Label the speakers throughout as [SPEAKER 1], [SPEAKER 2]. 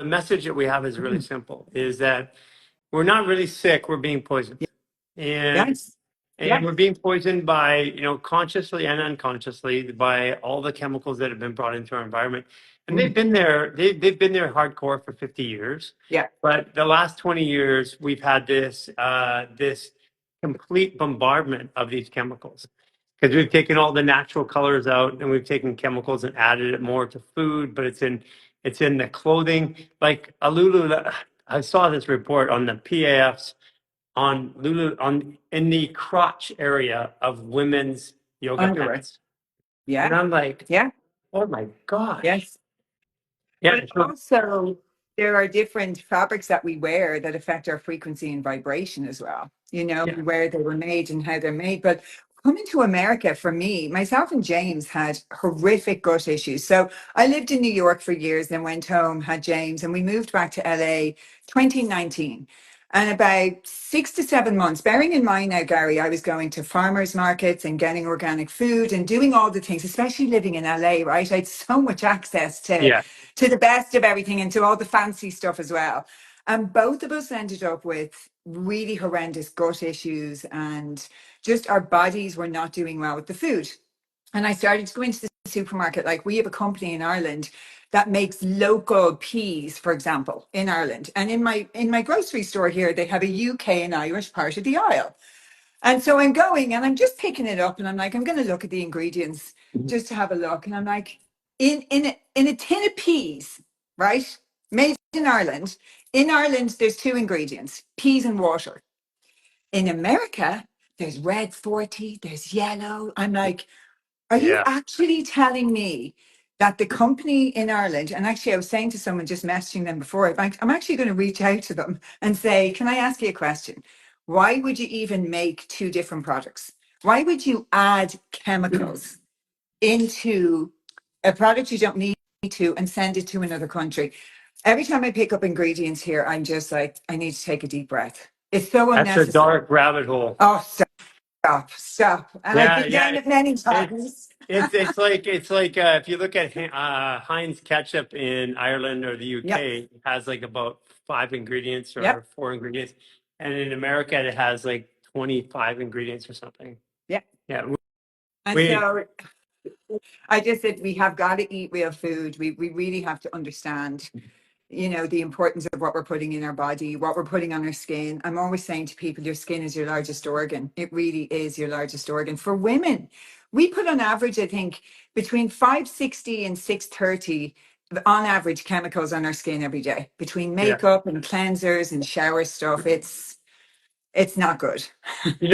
[SPEAKER 1] the message that we have is really simple, is that we're not really sick, we're being poisoned. And
[SPEAKER 2] Yes. Yeah.
[SPEAKER 1] we're being poisoned by, consciously and unconsciously by all the chemicals that have been brought into our environment. And they've
[SPEAKER 2] Mm.
[SPEAKER 1] been there, they've been there hardcore for 50 years.
[SPEAKER 2] Yeah.
[SPEAKER 1] But the last 20 years, we've had this complete bombardment of these chemicals because we've taken all the natural colors out and we've taken chemicals and added it more to food, but it's in the clothing. Like a Lulu, I saw this report on the PAFs on Lulu on in the crotch area of women's yoga
[SPEAKER 2] Underwear.
[SPEAKER 1] pants. And
[SPEAKER 2] Yeah.
[SPEAKER 1] I'm like,
[SPEAKER 2] Yeah.
[SPEAKER 1] oh my gosh.
[SPEAKER 2] Yes.
[SPEAKER 1] Yeah.
[SPEAKER 2] But
[SPEAKER 1] So,
[SPEAKER 2] also, there are different fabrics that we wear that affect our frequency and vibration as well.
[SPEAKER 1] yeah.
[SPEAKER 2] Where they were made and how they're made. But coming to America, for me, myself and James had horrific gut issues. So I lived in New York for years, then went home, had James, and we moved back to LA 2019. And about 6 to 7 months, bearing in mind now, Gary, I was going to farmers markets and getting organic food and doing all the things, especially living in LA, right? I had so much access
[SPEAKER 1] Yeah.
[SPEAKER 2] to the best of everything and to all the fancy stuff as well. And both of us ended up with really horrendous gut issues and just our bodies were not doing well with the food. And I started to go into the supermarket. Like we have a company in Ireland that makes local peas, for example, in Ireland. And in my grocery store here, they have a UK and Irish part of the aisle. And so I'm going and I'm just picking it up and I'm like, I'm going to look at the ingredients just to have a look. And I'm like, in a tin of peas, right? Made in Ireland, there's two ingredients, peas and water. In America, there's red 40, there's yellow. I'm like, are you
[SPEAKER 1] Yeah.
[SPEAKER 2] actually telling me that the company in Ireland, and actually I was saying to someone just messaging them before, I'm actually going to reach out to them and say, can I ask you a question? Why would you even make two different products? Why would you add chemicals into a product you don't need to and send it to another country? Every time I pick up ingredients here, I'm just like, I need to take a deep breath. It's so
[SPEAKER 1] That's a
[SPEAKER 2] unnecessary.
[SPEAKER 1] dark rabbit hole.
[SPEAKER 2] Oh, stop. And I've
[SPEAKER 1] Yeah,
[SPEAKER 2] been
[SPEAKER 1] yeah.
[SPEAKER 2] down it many
[SPEAKER 1] It's
[SPEAKER 2] times.
[SPEAKER 1] it's like if you look at Heinz ketchup in Ireland or the
[SPEAKER 2] Yep.
[SPEAKER 1] UK, it has like about 5 ingredients
[SPEAKER 2] Yep.
[SPEAKER 1] or 4 ingredients, and in America it has like 25 ingredients or something.
[SPEAKER 2] Yep.
[SPEAKER 1] Yeah,
[SPEAKER 2] And
[SPEAKER 1] we
[SPEAKER 2] so I just said we have got to eat real food. We really have to understand, the importance of what we're putting in our body, what we're putting on our skin. I'm always saying to people, your skin is your largest organ. It really is your largest organ. For women, we put on average, I think, between 560 and 630 on average chemicals on our skin every day, between
[SPEAKER 1] yeah.
[SPEAKER 2] makeup and cleansers and shower stuff. It's not good.
[SPEAKER 1] And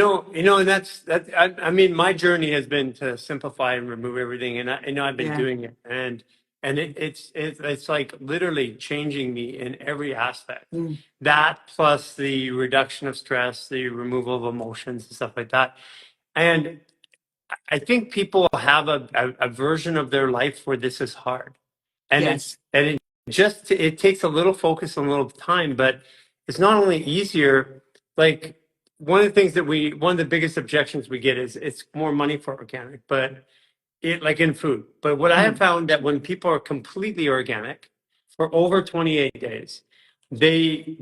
[SPEAKER 1] I mean, my journey has been to simplify and remove everything, and I've been
[SPEAKER 2] Yeah.
[SPEAKER 1] doing it, and it's like literally changing me in every aspect.
[SPEAKER 2] Mm.
[SPEAKER 1] That plus the reduction of stress, the removal of emotions and stuff like that. And I think people have a version of their life where this is hard, and
[SPEAKER 2] Yes.
[SPEAKER 1] it takes a little focus and a little time, but it's not only easier. Like one of the biggest objections we get is it's more money for organic, but it like in food. But what I have
[SPEAKER 2] Mm.
[SPEAKER 1] found that when people are completely organic for over 28 days, they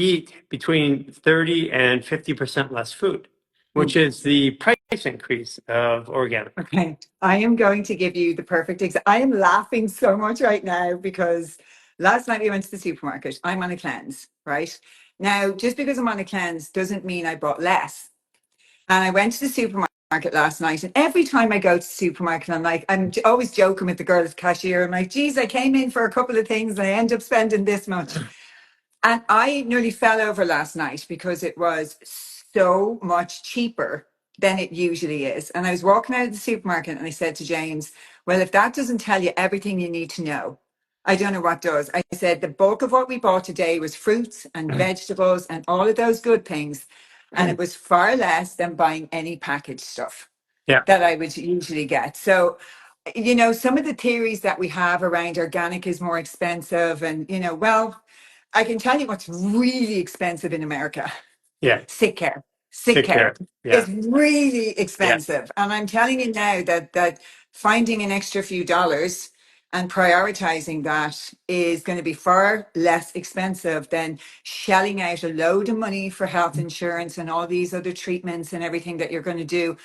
[SPEAKER 1] eat between 30 and 50% less food, which
[SPEAKER 2] Mm.
[SPEAKER 1] is the price increase of organic.
[SPEAKER 2] Okay, I am going to give you the perfect example. I am laughing so much right now because last night we went to the supermarket. I'm on a cleanse, right? Now, just because I'm on a cleanse doesn't mean I bought less. And I went to the supermarket last night, and every time I go to the supermarket, I'm always joking with the girl at the cashier. I'm like, geez, I came in for a couple of things and I end up spending this much. And I nearly fell over last night because it was so much cheaper than it usually is. And I was walking out of the supermarket and I said to James, well, if that doesn't tell you everything you need to know, I don't know what does. I said the bulk of what we bought today was fruits and vegetables and all of those good things. And it was far less than buying any packaged stuff
[SPEAKER 1] Yeah.
[SPEAKER 2] that I would usually get. So, some of the theories that we have around organic is more expensive. And, well, I can tell you what's really expensive in America.
[SPEAKER 1] Yeah.
[SPEAKER 2] Sick care. Sick
[SPEAKER 1] Sick
[SPEAKER 2] care
[SPEAKER 1] care. Yeah.
[SPEAKER 2] is really
[SPEAKER 1] Yeah.
[SPEAKER 2] expensive. And I'm telling you now that finding an extra few dollars And prioritizing that is going to be far less expensive than shelling out a load of money for health insurance and all these other treatments and everything that you're going to do.